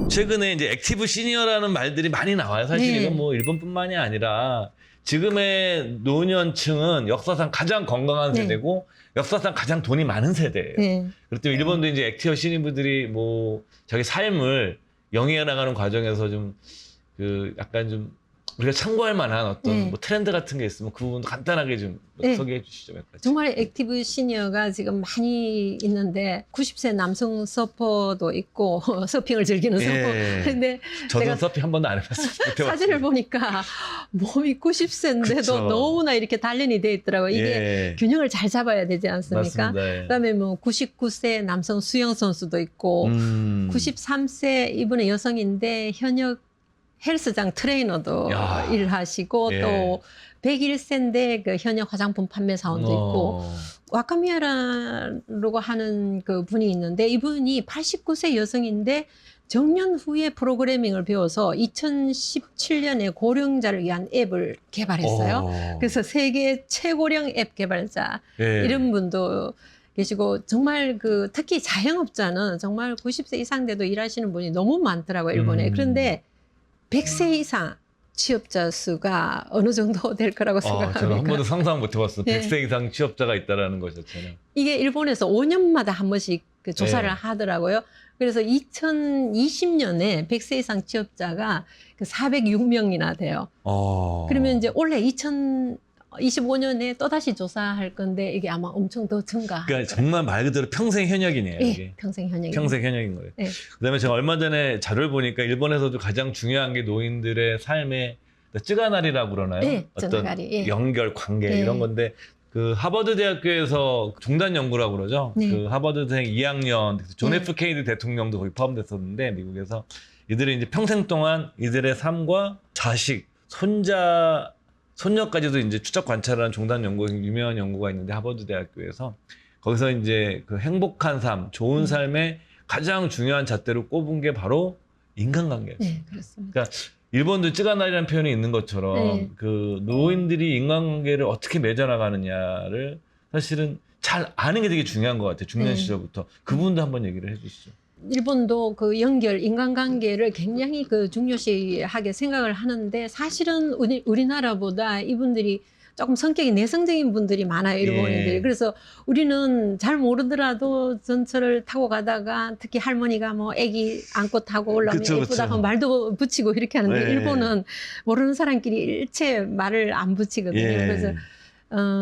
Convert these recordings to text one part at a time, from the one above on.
최근에 이제 액티브 시니어라는 말들이 많이 나와요. 사실 네. 이건 뭐 일본뿐만이 아니라 지금의 노년층은 역사상 가장 건강한 네. 세대고 역사상 가장 돈이 많은 세대예요. 네. 그렇기 때문에 일본도 이제 액티브 시니어들이 뭐 자기 삶을 영위해 나가는 과정에서 좀 그 약간 좀 우리가 참고할 만한 어떤 네. 뭐 트렌드 같은 게 있으면 그 부분도 간단하게 좀 네. 소개해 주시죠. 몇 가지. 정말 액티브 시니어가 지금 많이 있는데 90세 남성 서퍼도 있고 서핑을 즐기는 서퍼. 예. 근데 저는 제가 서핑 한 번도 안 해봤어요. 사진을 보니까 몸이 90세인데도 그쵸. 너무나 이렇게 단련이 돼 있더라고요. 이게 예. 균형을 잘 잡아야 되지 않습니까? 맞습니다. 예. 그다음에 뭐 99세 남성 수영 선수도 있고 93세 이분은 여성인데 현역 헬스장 트레이너도 야. 일하시고 예. 또 101세인데 그 현역 화장품 판매 사원도 있고 와카미야라고 하는 그 분이 있는데 이분이 89세 여성인데 정년 후에 프로그래밍을 배워서 2017년에 고령자를 위한 앱을 개발했어요. 그래서 세계 최고령 앱 개발자 예. 이런 분도 계시고 정말 그 특히 자영업자는 정말 90세 이상 돼도 일하시는 분이 너무 많더라고요, 일본에. 그런데 100세 이상 취업자 수가 어느 정도 될 거라고 저는 한 생각합니까? 번도 상상 못 해봤어요. 네. 100세 이상 취업자가 있다라는 것 자체는. 이게 일본에서 5년마다 한 번씩 그 조사를 네. 하더라고요. 그래서 2020년에 100세 이상 취업자가 그 406명이나 돼요. 그러면 이제 올해 2025년에 또다시 조사할 건데 이게 아마 엄청 더 증가. 그러니까 정말 말 그대로 평생 현역이네요. 예, 이게. 평생 현역. 평생 현역인 거예요. 네. 그다음에 제가 얼마 전에 자료를 보니까 일본에서도 가장 중요한 게 노인들의 삶의 쯔가나리라고 그러나요? 네, 어떤 쯔가나리, 예. 연결, 관계 네. 이런 건데 그 하버드 대학교에서 종단 연구라고 그러죠. 네. 그 하버드생 2학년 존 네. F 케네디 대통령도 거기 포함됐었는데 미국에서 이들이 이제 평생 동안 이들의 삶과 자식, 손자 손녀까지도 이제 추적 관찰하는 종단 연구, 유명한 연구가 있는데 하버드 대학교에서 거기서 이제 그 행복한 삶, 좋은 삶의 가장 중요한 잣대로 꼽은 게 바로 인간관계예요. 네, 그렇습니다. 그러니까 일본도 쯔가나리라는 표현이 있는 것처럼 네. 그 노인들이 인간관계를 어떻게 맺어나가느냐를 사실은 잘 아는 게 되게 중요한 것 같아요. 중년 네. 시절부터. 그 부분도 한번 얘기를 해주시죠. 일본도 그 연결, 인간관계를 굉장히 그 중요시하게 생각을 하는데 사실은 우리나라보다 이분들이 조금 성격이 내성적인 분들이 많아요, 일본인들이. 예. 그래서 우리는 잘 모르더라도 전철을 타고 가다가 특히 할머니가 뭐 애기 안고 타고 올라오면 그쵸, 예쁘다 그쵸. 하면 말도 붙이고 이렇게 하는데 예. 일본은 모르는 사람끼리 일체 말을 안 붙이거든요. 예. 그래서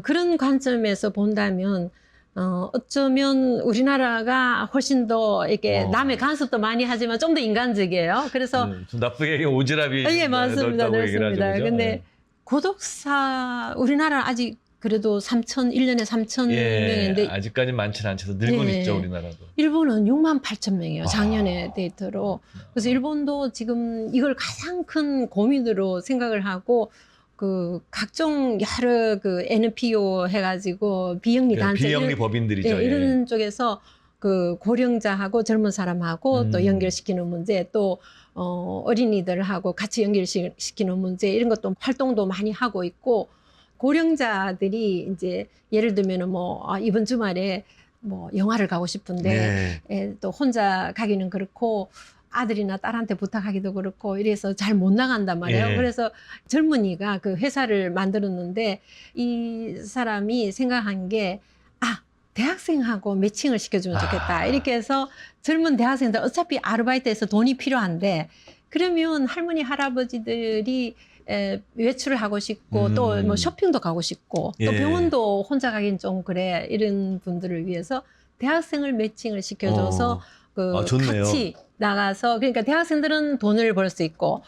그런 관점에서 본다면 어쩌면 우리나라가 훨씬 더 이렇게 남의 간섭도 많이 하지만 좀 더 인간적이에요. 그래서 좀 나쁘게 얘기하면 오지랖이 예, 맞습니다. 넓다고 얘기를 하죠. 넓습니다. 그죠? 근데 고독사 우리나라 아직 그래도 1년에 3천 명인데 아직까지는 많지는 않죠. 늘고는 예. 있죠, 우리나라도. 일본은 6만 8천 명이에요. 작년에 데이터로. 그래서 일본도 지금 이걸 가장 큰 고민으로 생각을 하고 그 각종 여러 그 NPO 해가지고 비영리 단체 비영리 법인들이죠. 예, 이런 쪽에서 그 고령자하고 젊은 사람하고 또 연결시키는 문제 또 어린이들하고 같이 연결시키는 문제 이런 것도 활동도 많이 하고 있고 고령자들이 이제 예를 들면은 뭐 이번 주말에 뭐 영화를 가고 싶은데 예, 또 혼자 가기는 그렇고 아들이나 딸한테 부탁하기도 그렇고 이래서 잘 못 나간단 말이에요. 예. 그래서 젊은이가 그 회사를 만들었는데 이 사람이 생각한 게 대학생하고 매칭을 시켜주면 좋겠다. 이렇게 해서 젊은 대학생들 어차피 아르바이트에서 돈이 필요한데 그러면 할머니 할아버지들이 외출을 하고 싶고 또 뭐 쇼핑도 가고 싶고 또 예. 병원도 혼자 가긴 좀 그래 이런 분들을 위해서 대학생을 매칭을 시켜줘서 좋네요. 같이 나가서 그러니까 대학생들은 돈을 벌 수 있고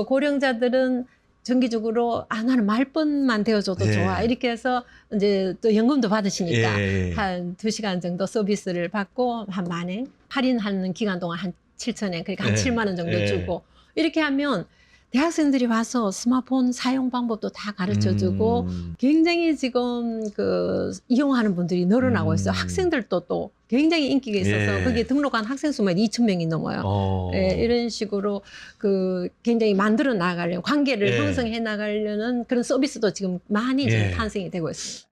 고령자들은 정기적으로 나는 말벗만 되어줘도 예. 좋아 이렇게 해서 이제 또 연금도 받으시니까 예. 한 2시간 정도 서비스를 받고 한 만엔 할인하는 기간 동안 한 7,000엔 그러니까 한 예. 7만 원 정도 예. 주고 이렇게 하면 대학생들이 와서 스마트폰 사용 방법도 다 가르쳐주고 굉장히 지금 그 이용하는 분들이 늘어나고 있어요. 학생들도 또 굉장히 인기가 있어서 예. 거기에 등록한 학생 수만 2,000명이 넘어요. 예, 이런 식으로 그 굉장히 만들어 나가려는 관계를 예. 형성해 나가려는 그런 서비스도 지금 많이 지금 예. 탄생이 되고 있습니다.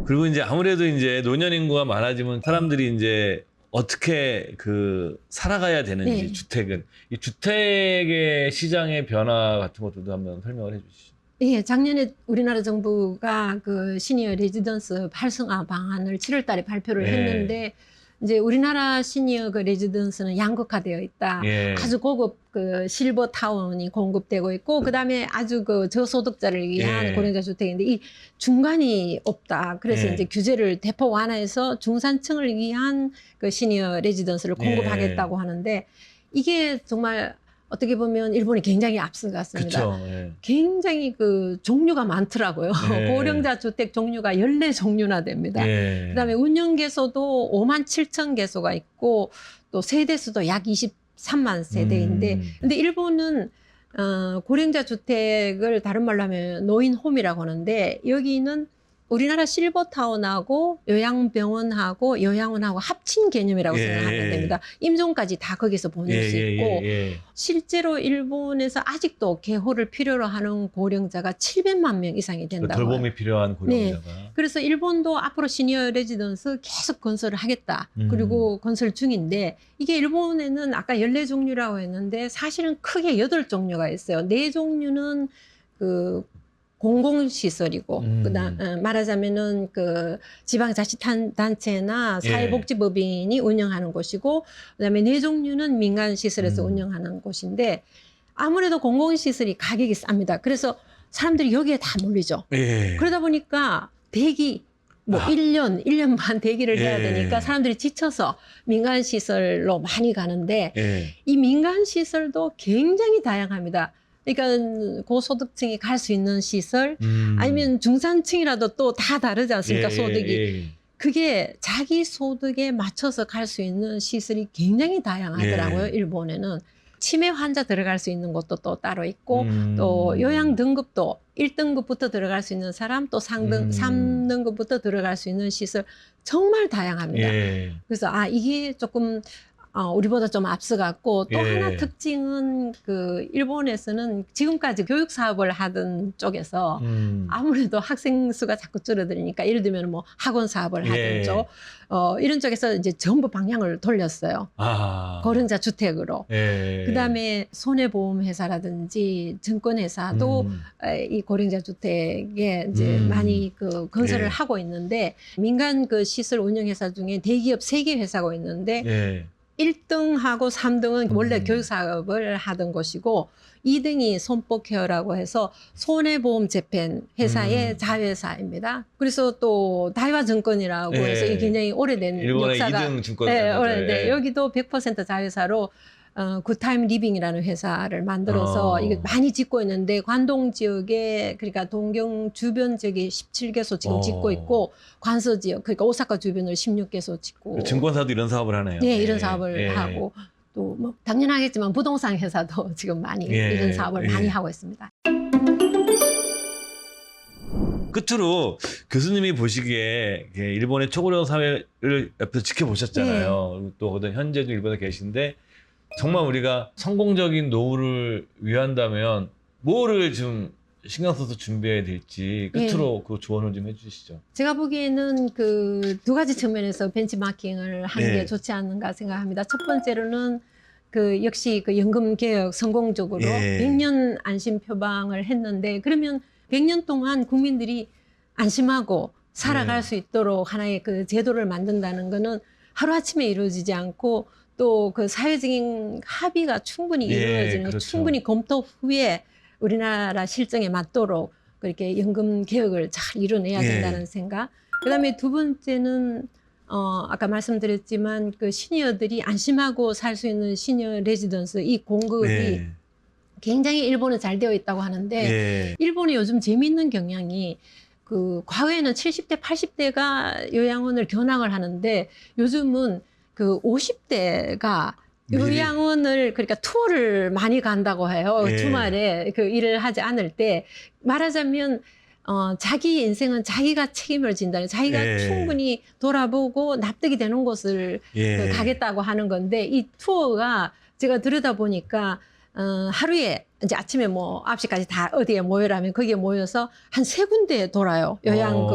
그리고 이제 아무래도 이제 노년 인구가 많아지면 사람들이 이제 어떻게 그 살아가야 되는지 네. 주택은 이 주택의 시장의 변화 같은 것들도 한번 설명을 해주시죠. 예, 작년에 우리나라 정부가 그 시니어 레지던스 활성화 방안을 7월 달에 발표를 예. 했는데 이제 우리나라 시니어 그 레지던스는 양극화되어 있다. 예. 아주 고급 그 실버 타운이 공급되고 있고 그다음에 아주 그 저소득자를 위한 예. 고령자 주택인데 이 중간이 없다. 그래서 예. 이제 규제를 대폭 완화해서 중산층을 위한 그 시니어 레지던스를 공급하겠다고 하는데 이게 정말 어떻게 보면 일본이 굉장히 앞서갔습니다. 그렇죠. 예. 굉장히 그 종류가 많더라고요. 예. 고령자 주택 종류가 14종류나 됩니다. 예. 그다음에 운영 개소도 57,000개소가 있고 또 세대 수도 약 23만 세대인데 근데 일본은 고령자 주택을 다른 말로 하면 노인홈이라고 하는데 여기는 우리나라 실버타운하고 요양병원하고 요양원하고 합친 개념이라고 예. 생각하면 됩니다. 임종까지 다 거기서 보낼 수 있고 예. 실제로 일본에서 아직도 개호를 필요로 하는 고령자가 700만 명 이상이 된다고 해요. 돌봄이 필요한 고령자가. 그래서 일본도 앞으로 시니어 레지던스 계속 건설을 하겠다. 그리고 건설 중인데 이게 일본에는 아까 14종류라고 했는데 사실은 크게 8종류가 있어요. 4종류는 그 공공시설이고 그다음 말하자면은 그 지방자치단체나 사회복지법인이 운영하는 곳이고 그다음에 4종류는 민간시설에서 운영하는 곳인데 아무래도 공공시설이 가격이 쌉니다. 그래서 사람들이 여기에 다 몰리죠. 예. 그러다 보니까 대기 뭐 1년 반 대기를 해야 되니까 사람들이 지쳐서 민간시설로 많이 가는데 이 민간시설도 굉장히 다양합니다. 그러니까 고소득층이 갈 수 있는 시설 아니면 중산층이라도 또 다 다르지 않습니까? 소득이. 그게 자기 소득에 맞춰서 갈 수 있는 시설이 굉장히 다양하더라고요. 일본에는. 치매 환자 들어갈 수 있는 곳도 또 따로 있고 또 요양 등급도 1등급부터 들어갈 수 있는 사람 또 3등급부터 들어갈 수 있는 시설 정말 다양합니다. 그래서 이게 조금 우리보다 좀 앞서갔고 또 하나 특징은 그 일본에서는 지금까지 교육 사업을 하던 쪽에서 아무래도 학생 수가 자꾸 줄어들으니까 예를 들면 뭐 학원 사업을 하던 쪽 이런 쪽에서 이제 전부 방향을 돌렸어요. 고령자 주택으로. 그다음에 손해보험회사라든지 증권회사도 이 고령자 주택에 이제 많이 그 건설을 하고 있는데 민간 그 시설 운영회사 중에 대기업 3개 회사가 있는데 1등하고 3등은 원래 교육사업을 하던 곳이고 2등이 손뽀케어라고 해서 손해보험 재팬 회사의 자회사입니다. 그래서 또 다이와증권이라고 해서 이게 굉장히 오래된 일본의 역사가 2등 증권사죠. 오래된 여기도 100% 자회사로 굿타임 리빙이라는 회사를 만들어서 이게 많이 짓고 있는데 관동 지역에 그러니까 동경 주변 지역에 17개소 지금 짓고 있고 관서 지역 그러니까 오사카 주변을 16개소 짓고 증권사도 이런 사업을 하네요. 네, 이런 사업을 하고 또 뭐 당연하겠지만 부동산 회사도 지금 많이 이런 사업을 많이 하고 있습니다. 끝으로 교수님이 보시기에 일본의 초고령 사회를 옆에서 지켜보셨잖아요. 또 어떤 현재도 일본에 계신데 정말 우리가 성공적인 노후를 위한다면 뭐를 좀 신경 써서 준비해야 될지 끝으로 그 조언을 좀 해주시죠. 제가 보기에는 그 2가지 측면에서 벤치마킹을 하는 게 좋지 않는가 생각합니다. 첫 번째로는 그 역시 그 연금 개혁 성공적으로 100년 안심 표방을 했는데 그러면 100년 동안 국민들이 안심하고 살아갈 수 있도록 하나의 그 제도를 만든다는 거는 하루아침에 이루어지지 않고 또 그 사회적인 합의가 충분히 이루어지는 그렇죠. 충분히 검토 후에 우리나라 실정에 맞도록 그렇게 연금 개혁을 잘 이뤄내야 된다는 생각. 그다음에 2번째는 아까 말씀드렸지만 그 시니어들이 안심하고 살 수 있는 시니어 레지던스 이 공급이 굉장히 일본은 잘 되어 있다고 하는데 일본이 요즘 재미있는 경향이 그 과거에는 70대, 80대가 요양원을 견학을 하는데 요즘은 그 50대가 미리? 요양원을 그러니까 투어를 많이 간다고 해요. 예. 주말에 그 일을 하지 않을 때 말하자면 자기 인생은 자기가 책임을 진다는 자기가 예. 충분히 돌아보고 납득이 되는 곳을 예. 가겠다고 하는 건데 이 투어가 제가 들여다보니까 하루에 이제 아침에 뭐 9시까지 다 어디에 모여라면 거기에 모여서 한 3군데에 돌아요. 요양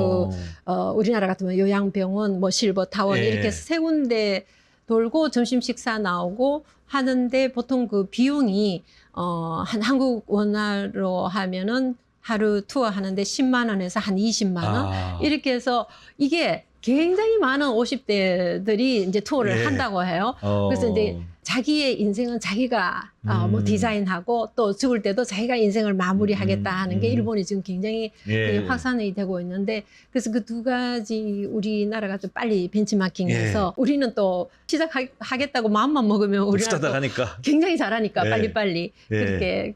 우리나라 같으면 요양병원, 뭐 실버타운 예. 이렇게 해서 3군데 돌고 점심 식사 나오고 하는데 보통 그 비용이 한 한국 원화로 하면은 하루 투어 하는데 10만 원에서 한 20만 원 아. 이렇게 해서 이게 굉장히 많은 50대들이 이제 투어를 예. 한다고 해요. 그래서 이제 자기의 인생은 자기가 뭐 디자인하고 또 죽을 때도 자기가 인생을 마무리하겠다 하는 게 일본이 지금 굉장히 예. 확산이 되고 있는데 그래서 그 두 가지 우리나라가 좀 빨리 벤치마킹해서 예. 우리는 또 시작하겠다고 마음만 먹으면 우리나라 후다닥 하니까. 굉장히 잘하니까 예. 빨리빨리 예. 그렇게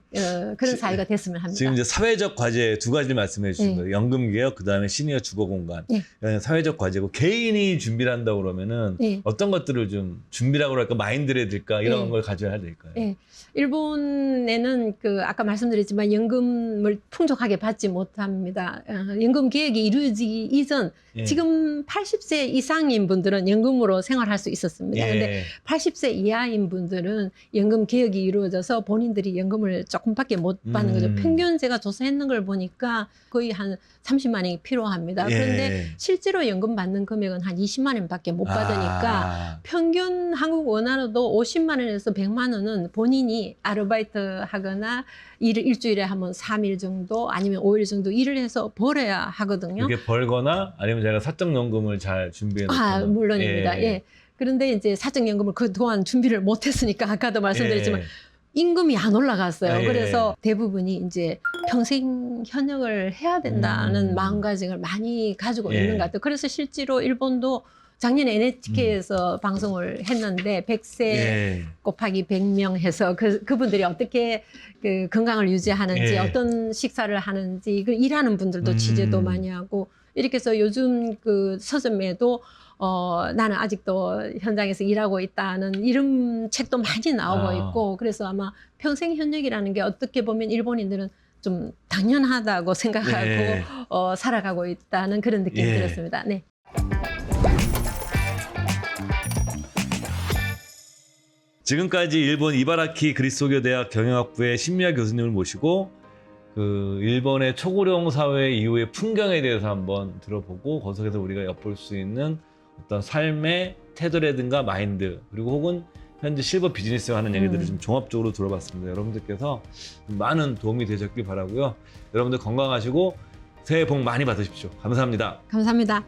그런 사회가 됐으면 합니다. 지금 이제 사회적 과제 2가지를 말씀해 주신 예. 거예요. 연금 개혁, 그다음에 시니어 주거 공간. 예. 이건 사회적 과제고 개인이 준비를 한다고 그러면은 예. 어떤 것들을 좀 준비라고 할까 마인드를 들까 이런 예. 걸 가져야 될까요? 예. 일본에는 그 아까 말씀드렸지만 연금을 풍족하게 받지 못합니다. 연금 개혁이 이루어지기 이전 예. 지금 80세 이상인 분들은 연금으로 생활할 수 있었습니다. 예. 근데 80세 이하인 분들은 연금 개혁이 이루어져서 본인들이 연금을 조금밖에 못 받는 거죠. 평균 제가 조사했는 걸 보니까 거의 한 30만 원이 필요합니다. 예. 그런데 실제로 연금 받는 금액은 한 20만 원밖에 못 받으니까 평균 한국 원화로도 50만 원에서 100만 원은 본인이 아르바이트 하거나 일주일에 한번 3일 정도 아니면 5일 정도 일을 해서 벌어야 하거든요. 이게 벌거나 아니면 제가 사적연금을 잘 준비해 놓거나. 물론입니다. 예. 그런데 이제 사적연금을 그동안 준비를 못했으니까 아까도 말씀드렸지만 예. 임금이 안 올라갔어요. 예. 그래서 대부분이 이제 평생 현역을 해야 된다는 마음가짐을 많이 가지고 예. 있는 것 같아요. 그래서 실제로 일본도 작년에 NHK에서 방송을 했는데 100세 예. 곱하기 100명 해서 그분들이 어떻게 그 건강을 유지하는지 예. 어떤 식사를 하는지 그 일하는 분들도 취재도 많이 하고 이렇게 해서 요즘 그 서점에도 나는 아직도 현장에서 일하고 있다는 이름 책도 많이 나오고 있고 그래서 아마 평생 현역이라는 게 어떻게 보면 일본인들은 좀 당연하다고 생각하고 예. 살아가고 있다는 그런 느낌이 예. 들었습니다. 네. 지금까지 일본 이바라키 그리스도교 대학 경영학부의 신미야 교수님을 모시고 그 일본의 초고령 사회 이후의 풍경에 대해서 한번 들어보고 거기서 우리가 엿볼 수 있는 어떤 삶의 태도라든가 마인드 그리고 혹은 현재 실버 비즈니스와 하는 얘기들을 좀 종합적으로 들어봤습니다. 여러분들께서 많은 도움이 되셨길 바라고요. 여러분들 건강하시고 새해 복 많이 받으십시오. 감사합니다. 감사합니다.